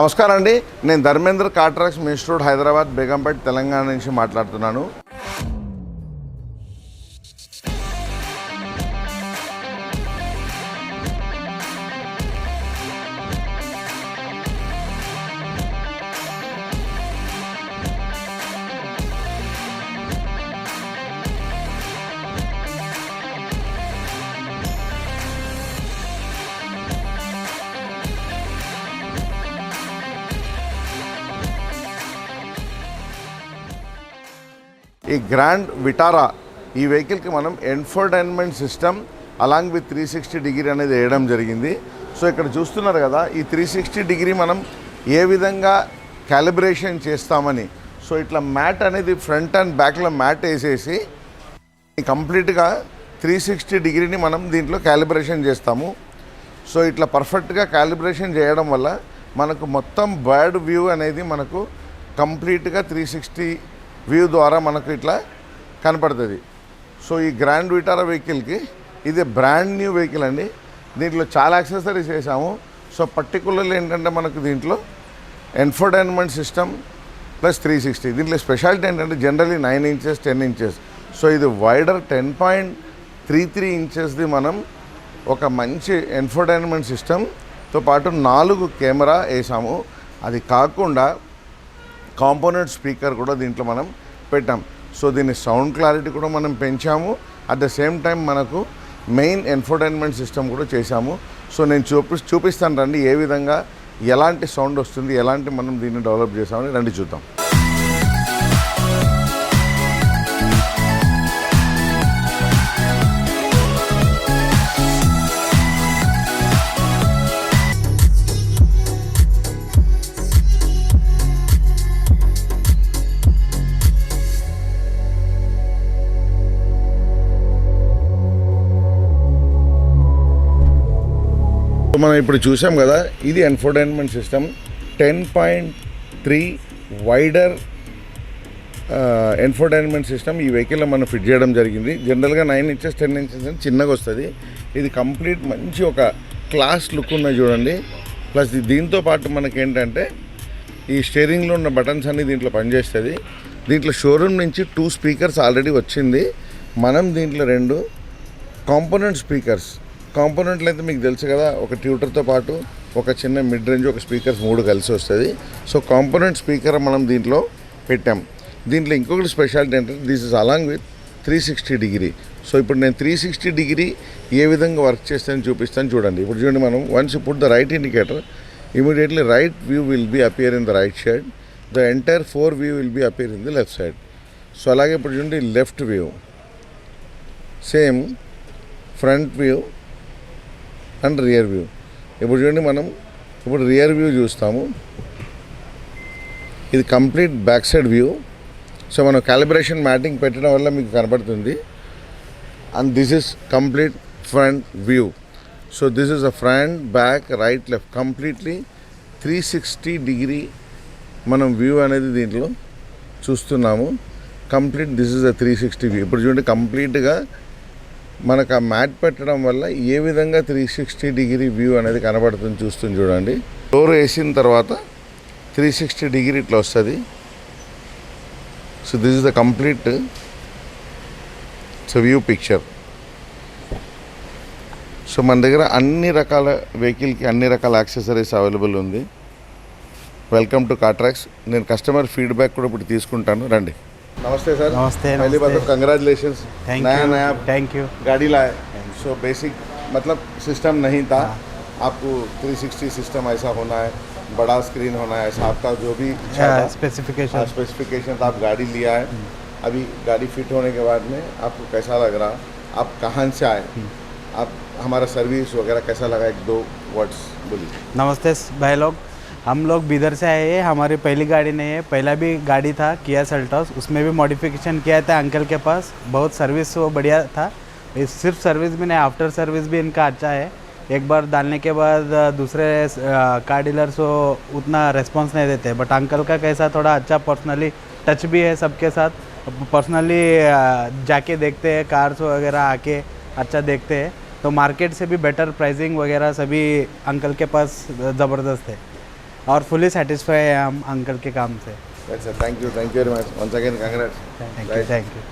నమస్కారం అండి. నేను Dharmendra car trucks main road Hyderabad Begumpet Telangana నుంచి మాట్లాడుతున్నాను. ఈ గ్రాండ్ విటారా ఈ వెహికల్కి మనం infotainment system along with 360 degree అనేది వేయడం జరిగింది. సో ఇక్కడ చూస్తున్నారు కదా, ఈ 360 డిగ్రీ మనం ఏ విధంగా క్యాలిబ్రేషన్ చేస్తామని. సో ఇట్లా మ్యాట్ అనేది ఫ్రంట్ అండ్ బ్యాక్లో మ్యాట్ వేసేసి కంప్లీట్గా 360 డిగ్రీని మనం దీంట్లో క్యాలిబ్రేషన్ చేస్తాము. సో ఇట్లా పర్ఫెక్ట్గా క్యాలిబ్రేషన్ చేయడం వల్ల మనకు మొత్తం బర్డ్ వ్యూ అనేది మనకు కంప్లీట్గా 360 వ్యూ ద్వారా మనకు ఇట్లా కనపడుతుంది. సో ఈ గ్రాండ్ విటారా వెహికల్కి ఇది బ్రాండ్ న్యూ వెహికల్ అండి. దీంట్లో చాలా యాక్సెసరీస్ వేసాము. సో పర్టికులర్లీ ఏంటంటే మనకు దీంట్లో ఇన్ఫోటైన్మెంట్ సిస్టమ్ ప్లస్ 360. దీంట్లో స్పెషాలిటీ ఏంటంటే జనరల్లీ 9 ఇంచెస్ 10 ఇంచెస్. సో ఇది వైడర్ 10.33 ఇంచెస్ది మనం ఒక మంచి ఇన్ఫోటైన్మెంట్ సిస్టమ్తో పాటు 4 కెమెరా వేసాము. అది కాకుండా కాంపోనెంట్ స్పీకర్ కూడా దీంట్లో మనం పెట్టాం. సో దీని సౌండ్ క్లారిటీ కూడా మనం పెంచాము. అట్ ద సేమ్ టైం మనకు మెయిన్ ఇన్ఫోటైన్మెంట్ సిస్టమ్ కూడా చేశాము. సో నేను చూపిస్తాను రండి, ఏ విధంగా ఎలాంటి సౌండ్ వస్తుంది, ఎలాంటి మనం దీన్ని డెవలప్ చేసామని రండి చూద్దాం. మనం ఇప్పుడు చూసాం కదా, ఇది infotainment system 10.3 wider infotainment system ఈ వెహికల్లో మనం ఫిట్ చేయడం జరిగింది. జనరల్గా 9 ఇంచెస్ 10 ఇంచెస్ అని చిన్నగా వస్తుంది. ఇది కంప్లీట్ మంచి ఒక క్లాస్ లుక్ ఉన్నది చూడండి. ప్లస్ దీంతో పాటు మనకేంటంటే ఈ స్టీరింగ్లో ఉన్న బటన్స్ అన్నీ దీంట్లో పనిచేస్తుంది. దీంట్లో షోరూమ్ నుంచి 2 స్పీకర్స్ ఆల్రెడీ వచ్చింది. మనం దీంట్లో 2 కాంపోనెంట్ స్పీకర్స్, కాంపోనెంట్లు అయితే మీకు తెలుసు కదా, ఒక ట్యూటర్తో పాటు ఒక చిన్న మిడ్ రేంజ్ ఒక స్పీకర్స్ 3 కలిసి వస్తుంది. సో కాంపోనెంట్ స్పీకర్ మనం దీంట్లో పెట్టాం. దీంట్లో ఇంకొకటి స్పెషాలిటీ ఏంటంటే this is along with 360 degree. So ఇప్పుడు నేను 360 డిగ్రీ ఏ విధంగా వర్క్ చేస్తానని చూపిస్తాను చూడండి. ఇప్పుడు చూడండి, మనం once you put the right indicator, immediately right view will be appear in the right side, the entire 4 view will be appear in the left side. So అలాగే ఇప్పుడు చూడండి, left view same, front view and rear view. ఇప్పుడు చూడండి, మనం ఇప్పుడు rear view చూస్తాము. ఇది complete back side view. So మనం క్యాలిబ్రేషన్ మ్యాటింగ్ పెట్టడం వల్ల మీకు కనబడుతుంది. And this is complete front view. So this is a front, back, right, left completely 360 degree మనం వ్యూ అనేది దీంట్లో చూస్తున్నాము. Complete this is a 360 view. ఇప్పుడు చూడండి, కంప్లీట్గా మనకు ఆ మ్యాట్ పెట్టడం వల్ల ఏ విధంగా 360 డిగ్రీ వ్యూ అనేది కనబడుతుంది చూస్తుంది చూడండి. డోర్ వేసిన తర్వాత 360 డిగ్రీ ఇట్లా వస్తుంది. So this is the complete view picture. So మన దగ్గర అన్ని రకాల వెహికల్కి అన్ని రకాల యాక్సెసరీస్ అవైలబుల్ ఉంది. Welcome to car trucks. నేను కస్టమర్ ఫీడ్బ్యాక్ కూడా ఇప్పుడు తీసుకుంటాను, రండి. नमस्ते सर. नमस्ते. पहली बात तो कंग्रेचुलेशंस, नया थैंक यू गाड़ी लाए. सो बेसिक मतलब सिस्टम नहीं था. आपको 360 सिस्टम ऐसा होना है, बड़ा स्क्रीन होना है, ऐसा आपका जो भी स्पेसिफिकेशन था, आप गाड़ी लिया है. अभी गाड़ी फिट होने के बाद में आपको कैसा लग रहा, आप कहाँ से आए, आप हमारा सर्विस वगैरह कैसा लगा, 1-2 वर्ड्स बोलिए. नमस्ते भाई लोग, हम लोग बीदर से आए हैं. हमारी पहली गाड़ी नहीं है, पहला भी गाड़ी था किया सेल्टॉस, उसमें भी मॉडिफिकेशन किया था अंकल के पास. बहुत सर्विस वो बढ़िया था. सिर्फ सर्विस भी नहीं, आफ्टर सर्विस भी इनका अच्छा है. एक बार डालने के बाद दूसरे कार डीलर्स वो उतना रेस्पॉन्स नहीं देते, बट अंकल का कैसा थोड़ा अच्छा पर्सनली टच भी है सबके साथ. पर्सनली जाके देखते हैं कार्स वगैरह, आके अच्छा देखते हैं. तो मार्केट से भी बेटर प्राइसिंग वगैरह सभी अंकल के पास ज़बरदस्त है. और फुली सेटिस्फाई है हम अंकल के काम से। Right sir, thank you very much once again congrats. Thank you.